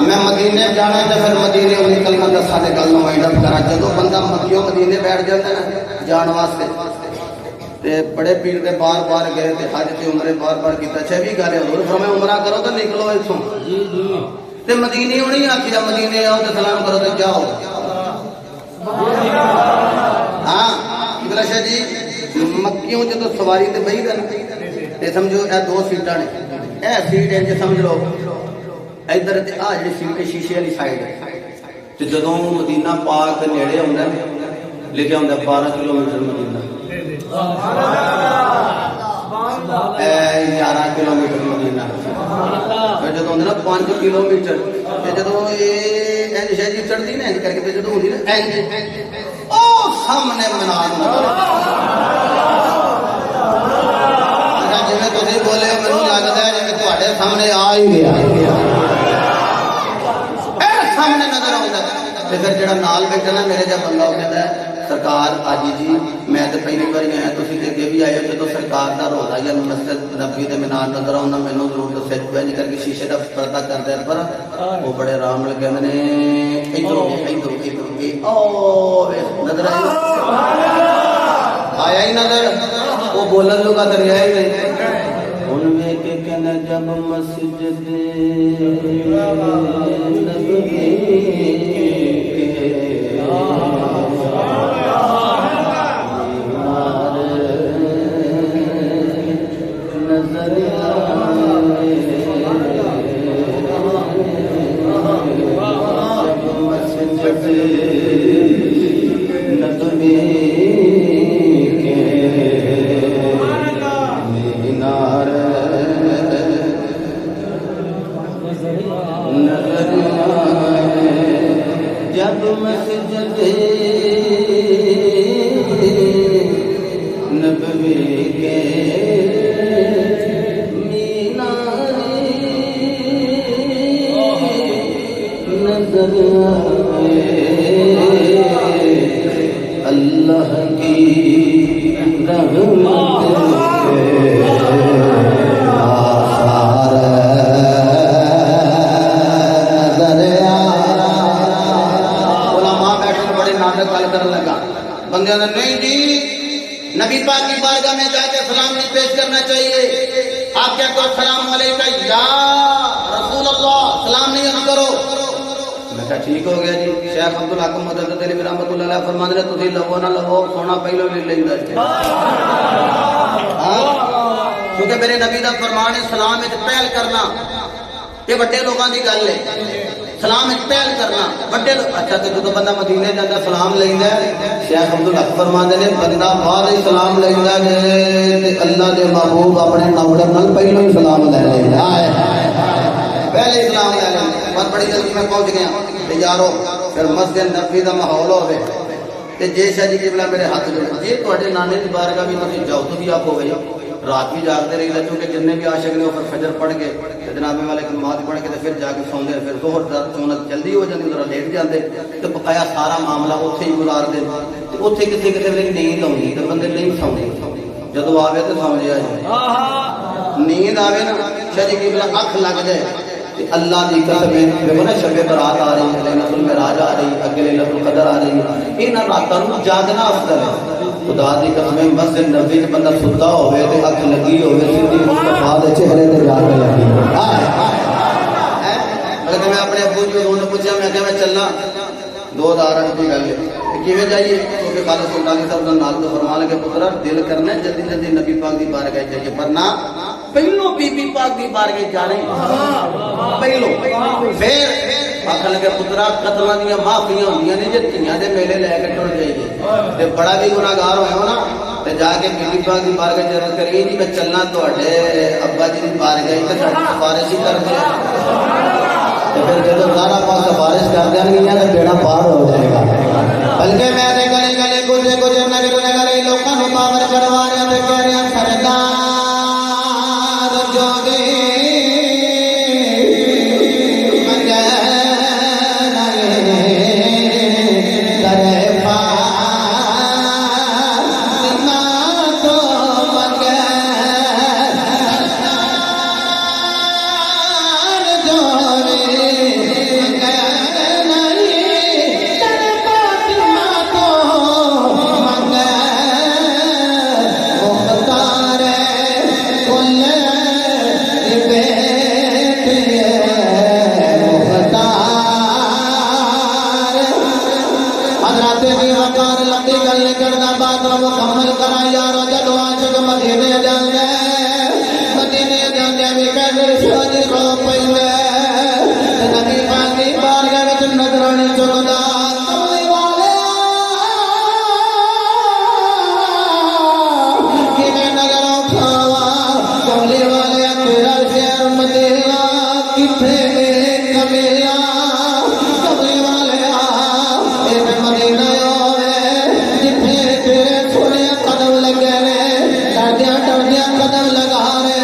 میں مدینے جانا ہے پھر مدینے نکلنا تو سارے گل وائنڈ اپ کرا جدو بندہ مکیوں مدینے بیٹھ جاتا ہے جان واسطے تے بڑے پیر دے بار بار گئے تے حج تے عمرے بار بار کیتا 26 گارے حضور فرمایا عمرہ کرو تے نکلو ایتھوں تے مدینے ہونی آکھیا مدینے آؤ تے سلام کرو تے جاؤ ہاں قبلہ شاہ جی مکیوں جدو سواری تے بہی گل تے سمجھو اے 2 سیٹاں نے اے سیٹ ہے جے سمجھ لو ادھر آ جی شیشے والی سائڈ تے جدوں مدینہ پاک دے نیڑے آਉਂدا لکھیا ہوندا 12 کلومیٹر مدینہ 11 کلومیٹر مدینہ پھر جدوں ہوندا نا 5 کلومیٹر تے جدوں یہ انج شہری چڑھدی نا انج کر کے جدوں ہوندی نا انج او سامنے منار نظر جویں تسی بولے مینوں لگدا ہے جویں تواڈے سامنے آ ہی گیا سامنے نظر آتا ہے پھر جڑا نال بیٹھا نا میرے جب بندہ کہتا ہے سرکار آجی جی میں تو پہلی بار آیا تھی اگے بھی آئے ہو جب سرکار کا روزہ یا مسجد نبی کے مینار نظر آنا مینو ضرور دسے نہیں کر کے شیشے کا پردہ کر دیا پر وہ بڑے آرام نال کہتے ہیں نظر آیا ہی نظر وہ بولن لوگ دریا ہی نہیں جب مسجد نبوی نظر مسجد نبوی جب مسجد نبوی کے مینار نظر اللہ کی رحمت بندے نہیں جی نبی پاک کی بارگاہ میں جا کے سلام نہیں پیش کرنا چاہیے آپ کیا کرو سلام علیکم یا رسول اللہ سلام نہیں عرض کرو میں کہا ٹھیک ہو گیا جی شیخ عبدالحق مدد دلی رحمت اللہ علیہ فرمان رہے تسی لو نہ لو سونا پہلو لے لیندا کیونکہ میرے نبی دا فرمان ہے سلام وچ پہل کرنا یہ بڑے لوگوں کی گل ہے سلام پہل کرنا بڑے اچھا تو جب بندہ مدینے جاتا سلام لیندا ہے شیخ عبدالحق فرماندے نے بندہ باہر ہی سلام لیندا ہے تے اللہ دے محبوب اپنے نوڑے نال پہلو ہی سلام لے لیندا ہے پہلے ہی سلام لے لیندا بہت بڑی جلدی میں پہنچ گیا تے یارو پھر مسجد نبوی دا ماحول ہوے تے جے شاہ جی قبلہ میرے ہاتھ جوڑے جی تواڈے نانے دی بارگاہ بھی تسی جاؤ تو بھی آپ ہو گئے رات بھی جاگتے رہی کیونکہ جتنے بھی عاشق نے وہ پھر فجر پڑھ کے جناب والے کلمات پڑھ کے پھر جا کے سوندے پھر ظہر چونت جلدی ہو جاتی ذرا لیٹ جاتے تو بقایا سارا معاملہ اتنے ہی گزار دے اتنے کسی کسی ویلے نیند آؤں تو بندے نہیں سوندے جدو آئے تو سمجھ آ جائے نیند آئے نا شاید کی بلا اکھ لگ جائے اللہ دی قسم دیکھو نا شب برات آ رہی لیلۃ المعراج آ رہی اگے لیلۃ القدر آ رہی انہاں راتاں نوں جاگنا افضل ہے خدا دی قسم مسجد نبوی وچ بندہ ستا ہوے تے اکھ لگی ہوے سیدھی مصطفی دے چہرے تے جا کے لگی اگر میں اپنے ابو جی نے پوچھا میں کہ میں چلنا 2008 کی گل ہے کیویں جائیے کیونکہ خالد سلطانی صاحب دا نال تو فرمان لگے پترا دل کرنا جلدی جلدی نبی پاک دی بارگاہ جائیے پر نہ پہلو بی بی پاک دی بارگاہ جانے پہلو پھر آخر لگے پترا قتلاں دیاں معافیاں ہوندیاں نے جے تیاں دے میلے لے کے ٹر جائیے تے بڑا بھی گناہگار ہویا ہو نا تے جا کے بی بی پاک دی بارگاہ ضرور کریے جی میں چلنا تواڈے ابا جی دی بارگاہ تے ساڈی سفارش ہی کر دے پھر جب سارا پاس سفارش کر دیں گے تو بیڑا پار ہو جائے گا بلکہ میں نے گلے گلے گزرے گزرے نگر نگر لوگوں کو پاور کروا رہے ہیں کہہ رہے ہیں سردار جوگی مکمل کرا یارو جدو عاشق مدینے جاندے بھی کہندے سوجی رو پیندا جتھے کمیلا کملی والے مدینہ جتھے تیرے سونے قدم لگے نے ڈردیاں ڈردیاں قدم لگا رہے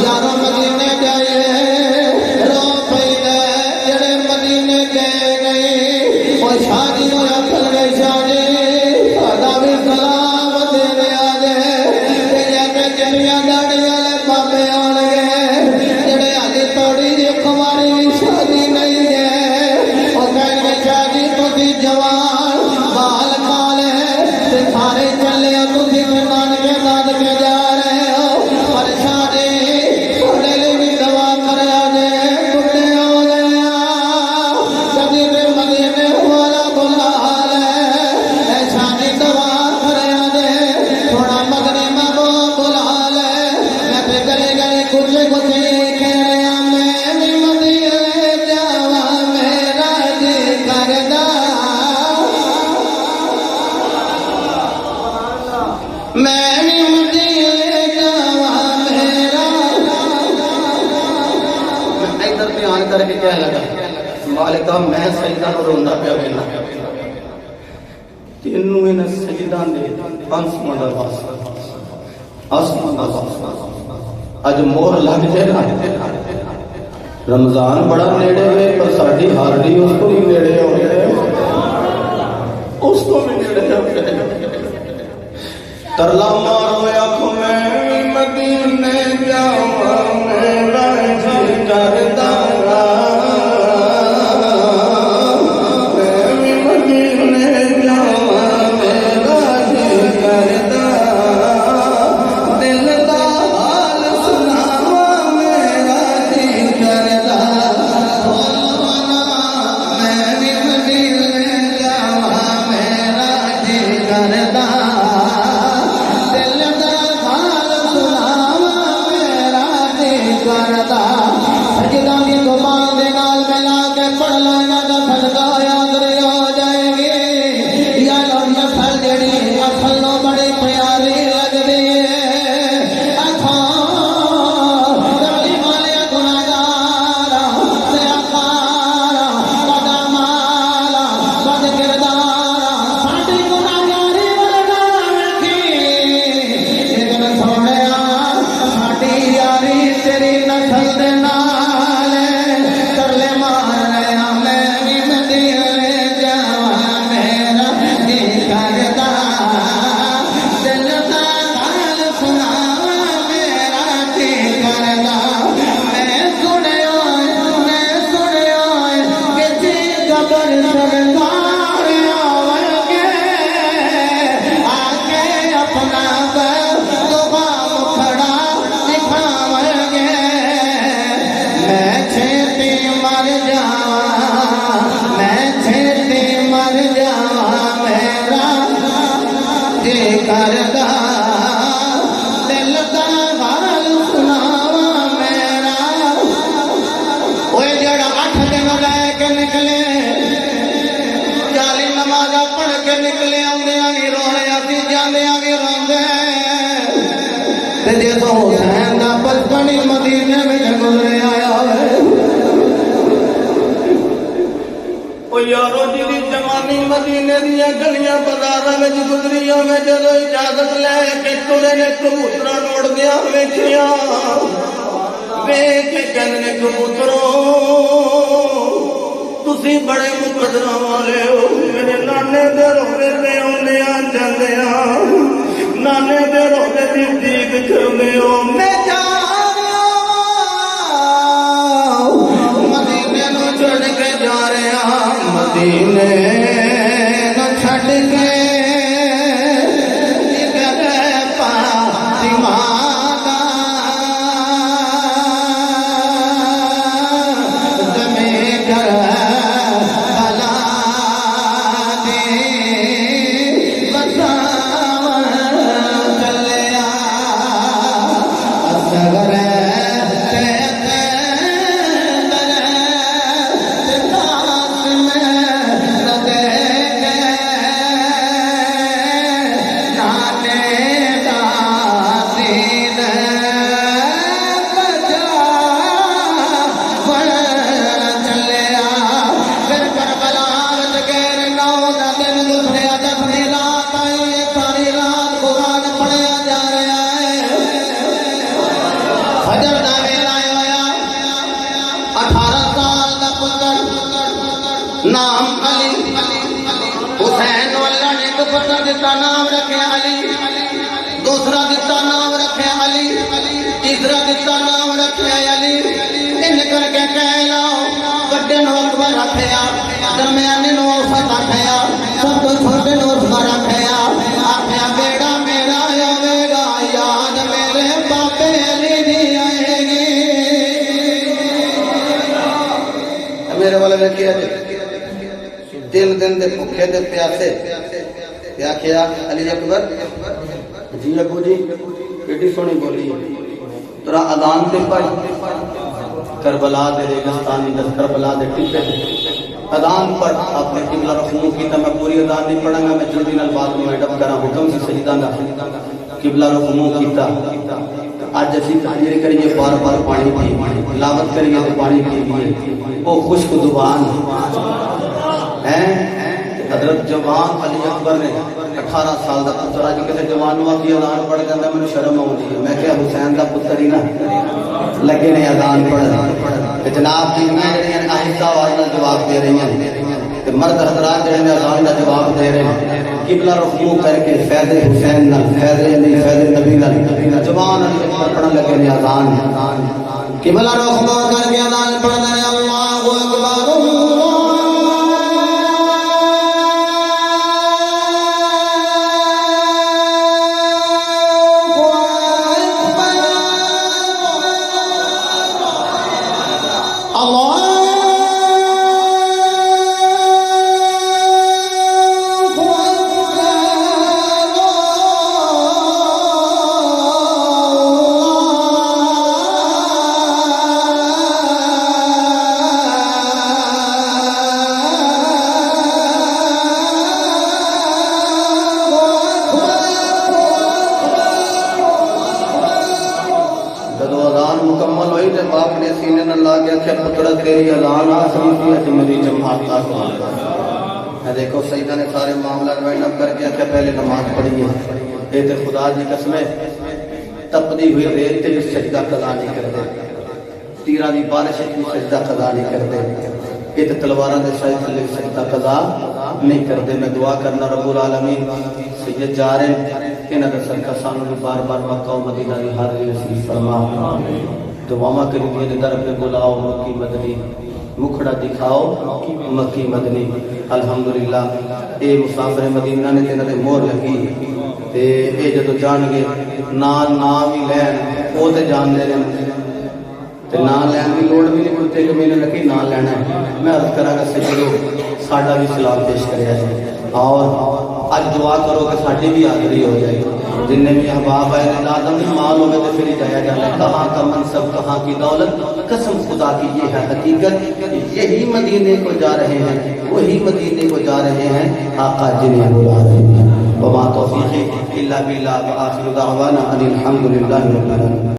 یارو مدینے گئے رو پئی دے جڑے مدینے گئے نہیں وہ شادی ہویا پھل گئی شادی سادا بھی سلام دے دیا جے کہ جڑیاں داڑیاں لے بابے آن گئے جڑے آجی توڑی جی کماری بھی شادی نہیں ہے وہ کہیں گے شادی تو تھی جوان بال کالے سارے چلے تو تھی نان کے داد کے جا رہے ہو پر شادی سوڑے لی بھی دعا کر آجے بڑے ہو گیا کبھی بھی مدینے والا بلا حال ہے اے شادی دعا کر آجے تھوڑا مدنی میں وہ بلا لے میں پہ گلے گلے کچھ کچھ یہ کہہ رہا میں بھی مدینے جاوا میرا جی کردہ میں بھی مدینے جاوا میرا میں ادھر دھیان کر کے کہہ لگا مالکہ میں سجدہ نو روندا پیا وینا تینوں ان سجدہ دے آسمان دا واسطہ آسمان دا واسطہ اج مور لگ جائے نا رمضان بڑا نیڑے ہوئے پر ساڈی ہارڈی اس کو بھی نیڑے ہو گئے اس کو بھی نیڑے ہو گئے ترلا مارو آنکھ میں مدینے جاوا میرا جی کردا میں مدینے جاوا میرا جی کردا دل دا حال سناوا میرا جی کردا میں بھی مدینے جاوا میرا جی کردا دل دا حال سناوا میرا جی کردا سجدہ دی زبان دے نال ملا کے پڑھ لو انہاں دا صدقہ یاد ہو جائے گی یا لو نسل جڑی اصل نو بڑی پیاری لگدی ہے اکھاں کملی والے گناہگار سیاکار بدمالا بد کردار ساڈی گناہگاری ورگا ویکھی لیکن سونیا ساڈی یاری تیری نسل دے نال ترلے مار رہا میں بھی مدینے جاوا میرا جی کردا دل دا حال سناوا میرا جی کردا میں سنیا کہ جی قبر سرکار آون گے آ کے اپنا دعا مکھڑا دکھاون گے میں چھیتی مر جاواں میں چھیتی مر جاواں میرا جی کردا دل دا حال سناواں میرا اوے جڑا 8 دن رہ کے نکلے 40 نمازاں پڑھ کے نکلے آندیاں بھی رونے اسی جاندیاں بھی روندے تے جدوں حسین دا بچپن ہی مدینے وچ گزرے آیا ہوئے او یارو جی دی جوانی مدینے دیا گلیاں بازاراں وچ گزری ہوے جدوں اجازت لے کے ترے نے کبوتراں نوڑ دیا ویکھیاں ویکھ کے کہندے نے کبوترو تسی بڑے مقدراں والے ہو میرے نانے دے روزے تے اونے آ جاندے آ نانے دے روزے دی دیگ کھڑنے ہو میں جا مدینے نو چھڑ کے جا رہے ہاں مدینے نو چھڑ کے جگر فاطمہ دا دمے کربلا دے بساون چلیا اصغر دوسرا دیتا نام رکھے علی، دوسرا دیتا نام رکھے علی، تیسرا دیتا نام رکھے علی، ان کر کے کہہ لاؤ بڑے نو اکبر رکھیا، درمیانی نو اوسط رکھیا، سب تو چھوٹے نو عثمان رکھیا، آخیا بیڑا میرا آوے گا یاد میرے بابے علی دی آئے گی۔ میرے والے نے کیا تین دن دے بھوکے دے پیاسے کیا کیا علی اکبر جی ابو جی کیڑی سونی بولی ترا اذان تے پڑھ کربلا دے ریگستانی دس کربلا دے ٹپے اذان پر آپ نے قبلہ رخ منہ کیتا، میں پوری اذان نہیں پڑھاں گا، میں جلدی نال بات میں ایڈپ کرا حکم سی سجدہ دا قبلہ رخ منہ کیتا۔ آج اسی تحریر کریے بار بار پانی پی، لاوت کریے تو پانی پی لیے، وہ خشک زبان ہیں۔ حضرت جوان علی اکبر نے 18 سال دا پتر اج کسے جوان نو کی اذان پڑھ جاندا مینوں شرم آوندی ہے، میں کہ حسین دا پتر ہی نا لگے نے اذان پڑھن تے جناب دی میں جڑیاں آہستہ آواز نال جواب دے رہی ہیں تے مرد حضرات جڑے نے اذان دا جواب دے رہے ہیں قبلہ رخ منہ کر کے فیض حسین نال فیض علی فیض نبی نال جوان علی اکبر پڑھن لگے نے اذان قبلہ رخ منہ کر کے اذان پڑھن نے اللہ اکبر مکمل ہوئی تے باپ نے سینے نہ لا کے کہ پتر تیری اذان آسمان کی ہے میری جماعت آسمان ہے۔ دیکھو سیدہ نے سارے معاملہ وائنڈ کر کے کہ پہلے نماز پڑھی ہے، اے تے خدا دی قسم ہے تپدی ہوئی ریت تے بھی سجدہ قضا نہیں کرتے، تیراں دی بارش بھی سجدہ قضا نہیں کرتے، اے تے تلواراں دے سائے تھلے سجدہ قضا نہیں کرتے۔ میں دعا کرنا رب العالمین سید جا رہے انہاں دا صدقہ سانوں بھی بار بار مکہ و مدینہ دی حاضری نصیب فرما، دعاواں کریے نے در پہ بلاؤ مکی مدنی، مکھڑا دکھاؤ مکی مدنی۔ الحمدللہ اے مسافر مدینہ نے تے انہاں دے مہر لگی تے اے جدوں جان گے نال نام ہی لین او تے جان دے رہے تے نام لین دی لوڑ بھی نہیں کوئی تے کہ میں نے لکی نام لینا ہے۔ میں عرض کراں گا سجدو ساڈا بھی سلام پیش کریا جائے اور آج دعا کرو کہ ساڈی بھی حاضری ہو جائے، جن بھی احباب آئے آدم مال ہوگا تو پھر ہی جایا جانا ہے، کہاں کا منصب کہاں کی دولت، قسم خدا کی یہ ہے حقیقت، یہی مدینے کو جا رہے ہیں، وہی مدینے کو جا رہے ہیں آقا جنہیں بلا رہے ہیں۔ وما توفیقی الا باللہ وآخر دعوانا ان الحمدللہ رب العالمین۔